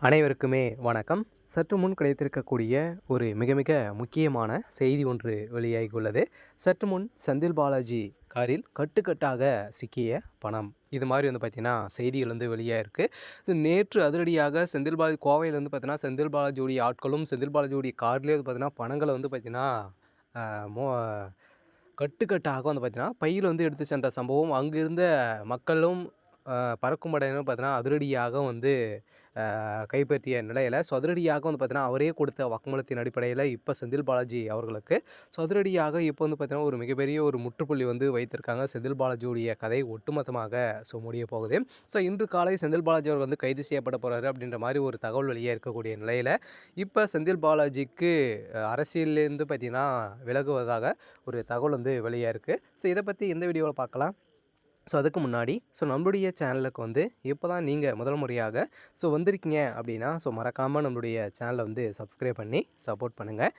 அனைவருக்குமே வணக்கம். சற்று முன் கிடைத்திருக்கக்கூடிய ஒரு மிக மிக முக்கியமான செய்தி ஒன்று வெளியாகியுள்ளது. சற்று முன் செந்தில் பாலாஜி காரில் கட்டுக்கட்டாக சிக்கிய பணம். இது மாதிரி வந்து பார்த்தீங்கன்னா செய்திகள் வந்து வெளியாயிருக்கு. ஸோ நேற்று அதிரடியாக செந்தில் பாலாஜி கோவையில் வந்து பார்த்தீங்கன்னா செந்தில் பாலாஜியுடைய ஆட்களும் செந்தில் பாலாஜியுடைய கார்லேயே வந்து பார்த்தீங்கன்னா பணங்களை வந்து பார்த்தீங்கன்னா மோ கட்டுக்கட்டாக வந்து பார்த்தீங்கன்னா பையில் வந்து எடுத்து சென்ற சம்பவம் அங்கே இருந்த மக்களும் பறக்கும் படையினரும் பார்த்தீங்கன்னா அதிரடியாக வந்து கைப்பற்றிய நிலையில் ஸோ அதிரடியாக வந்து பார்த்தீங்கன்னா அவரே கொடுத்த வாக்குமூலத்தின் அடிப்படையில் இப்போ செந்தில் பாலாஜி அவர்களுக்கு ஸோ அதிரடியாக இப்போ வந்து பார்த்தீங்கன்னா ஒரு மிகப்பெரிய ஒரு முற்றுப்புள்ளி வந்து வைத்திருக்காங்க. செந்தில் பாலாஜியுடைய கதை ஒட்டுமொத்தமாக ஸோ முடிய போகுது. ஸோ இன்று காலை செந்தில் பாலாஜி அவர்கள் வந்து கைது செய்யப்பட போகிறாரு அப்படின்ற மாதிரி ஒரு தகவல் வெளியே இருக்கக்கூடிய நிலையில் இப்போ செந்தில் பாலாஜிக்கு அரசியலேருந்து பார்த்தீங்கன்னா விலகுவதாக ஒரு தகவல் வந்து வெளியே இருக்குது. ஸோ இதை பற்றி எந்த வீடியோவில் பார்க்கலாம். ஸோ அதுக்கு முன்னாடி நம்மளுடைய சேனலுக்கு வந்து இப்போ தான் நீங்கள் முதல் முறையாக வந்திருக்கீங்க அப்படின்னா மறக்காமல் நம்மளுடைய சேனலை வந்து சப்ஸ்கிரைப் பண்ணி சப்போர்ட் பண்ணுங்கள்.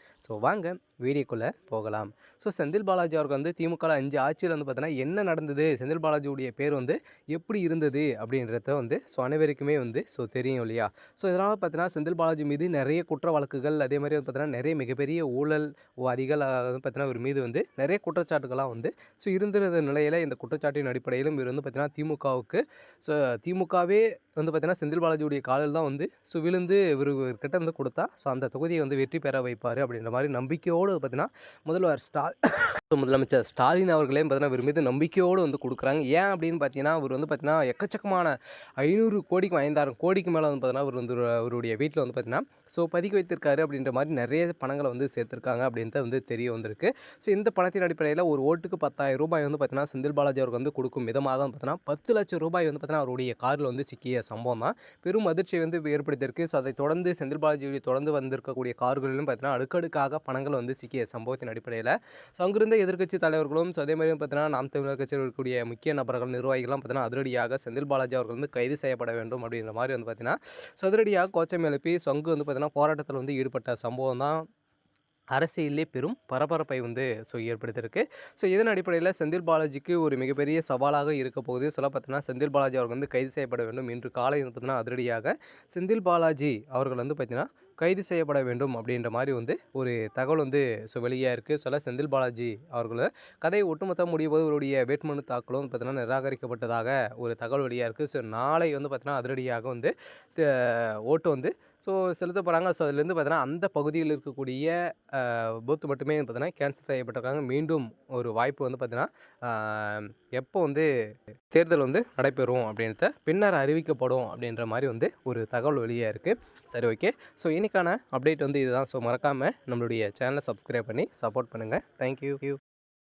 வாங்க வீடியோக்குள்ளே போகலாம். செந்தில் பாலாஜி அவர்கள் வந்து திமுகவில் 5 ஆட்சியில் வந்து பார்த்தீங்கன்னா என்ன நடந்தது, செந்தில் பாலாஜியுடைய பேர் வந்து எப்படி இருந்தது அப்படின்றத வந்து அனைவருக்குமே வந்து தெரியும் இல்லையா. இதனால் பார்த்தீங்கன்னா செந்தில் பாலாஜி மீது நிறைய குற்ற வழக்குகள், அதே மாதிரி வந்து பார்த்தீங்கன்னா நிறைய மிகப்பெரிய ஊழல்வாதிகள் வந்து பார்த்தீங்கன்னா இவர் மீது வந்து நிறைய குற்றச்சாட்டுகளாக வந்து இருந்திருந்த நிலையில் இந்த குற்றச்சாட்டின் அடிப்படையிலும் இவர் வந்து பார்த்தீங்கன்னா திமுகவுக்கு திமுகவே வந்து பார்த்தீங்கன்னா செந்தில் பாலாஜியுடைய காலில் தான் வந்து விழுந்து இவர்கிட்ட வந்து கொடுத்தா அந்த தொகுதியை வந்து வெற்றி பெற வைப்பார் அப்படின்ற மாதிரி நம்பிக்கையோடு பார்த்தீங்கன்னா முதலமைச்சர் ஸ்டாலின் அவர்களே பார்த்தீங்கன்னா இவர் மீது நம்பிக்கையோடு வந்து கொடுக்குறாங்க. ஏன் அப்படின்னு பார்த்தீங்கன்னா இவர் வந்து பார்த்தீங்கன்னா எக்கச்சக்கமான 500 கோடிக்கும் 5000 கோடிக்கு மேலே வந்து பார்த்தீங்கன்னா இவர் வந்து அவருடைய வீட்டில் வந்து பார்த்தீங்கன்னா பதுக்கி வைத்திருக்காரு அப்படின்ற மாதிரி நிறைய பணங்களை வந்து சேர்த்துருக்காங்க அப்படின்ட்டு வந்து தெரிய வந்திருக்கு. இந்த பணத்தின் அடிப்படையில் ஒரு ஓட்டுக்கு 10,000 ரூபாய் வந்து பார்த்தீங்கன்னா செந்தில் பாலாஜி அவருக்கு வந்து கொடுக்கும் விதமாக வந்து பார்த்தீங்கன்னா 10 லட்சம் ரூபாய் வந்து பார்த்தீங்கன்னா அவருடைய காரில் வந்து சிக்கிய சம்பவம் தான் பெரும் அதிர்ச்சியை வந்து ஏற்படுத்தியிருக்கு. அதை தொடர்ந்து செந்தில் பாலாஜி தொடர்ந்து வந்திருக்கக்கூடிய கார்களிலும் பார்த்தீங்கன்னா அடுக்கடுக்காக பணங்கள் வந்து சிக்கிய சம்பவத்தின் அடிப்படையில் அங்கிருந்த எதிர்க்கட்சி தலைவர்களும் அதே மாதிரி பார்த்தீங்கன்னா நாம் தமிழர் கட்சியில் இருக்கக்கூடிய முக்கிய நபர்கள் நிர்வாகிகள்லாம் பார்த்தீங்கன்னா அதிரடியாக செந்தில் பாலாஜி அவர்கள் வந்து கைது செய்யப்பட வேண்டும் அப்படின்ற மாதிரி வந்து பார்த்தீங்கன்னா அதிரடியாக கோச்சம் எழுப்பி அங்கு வந்து பார்த்தீங்கன்னா போராட்டத்தில் வந்து ஈடுபட்ட சம்பவம் தான் அரசியலே பெரும் பரபரப்பை வந்து ஏற்படுத்தியிருக்கு. இதன் அடிப்படையில் செந்தில் பாலாஜிக்கு ஒரு மிகப்பெரிய சவாலாக இருக்க போகுது. பார்த்தீங்கன்னா செந்தில் பாலாஜி அவர்கள் வந்து கைது செய்யப்பட வேண்டும். இன்று காலை வந்து பார்த்தீங்கன்னா அதிரடியாக செந்தில் பாலாஜி அவர்கள் வந்து பார்த்தீங்கன்னா கைது செய்யப்பட வேண்டும் அப்படின்ற மாதிரி வந்து ஒரு தகவல் வந்து வெளியாக இருக்குது. செந்தில் பாலாஜி அவர்கள் கதை ஒட்டுமொத்தம் முடியும் போது அவருடைய வேட்புமனு தாக்கலும் பார்த்தீங்கன்னா நிராகரிக்கப்பட்டதாக ஒரு தகவல் வெளியாக இருக்குது. நாளை வந்து பார்த்தீங்கன்னா அதிரடியாக வந்து ஓட்டு வந்து செலுத்த போகிறாங்க. அதுலேருந்து பார்த்தீங்கன்னா அந்த பகுதியில் இருக்கக்கூடிய பூத்து மட்டுமே பார்த்தீங்கன்னா கேன்சல் செய்யப்பட்டிருக்காங்க. மீண்டும் ஒரு வாய்ப்பு வந்து பார்த்தீங்கன்னா எப்போ வந்து தேர்தல் வந்து நடைபெறும் அப்படின்றத பின்னர் அறிவிக்கப்படும் அப்படின்ற மாதிரி வந்து ஒரு தகவல் வெளியாக இருக்குது. சரி, ஓகே. இன்றைக்கான அப்டேட் வந்து இதுதான். மறக்காமல் நம்மளுடைய சேனலை சப்ஸ்கிரைப் பண்ணி சப்போர்ட் பண்ணுங்கள். தேங்க்யூ.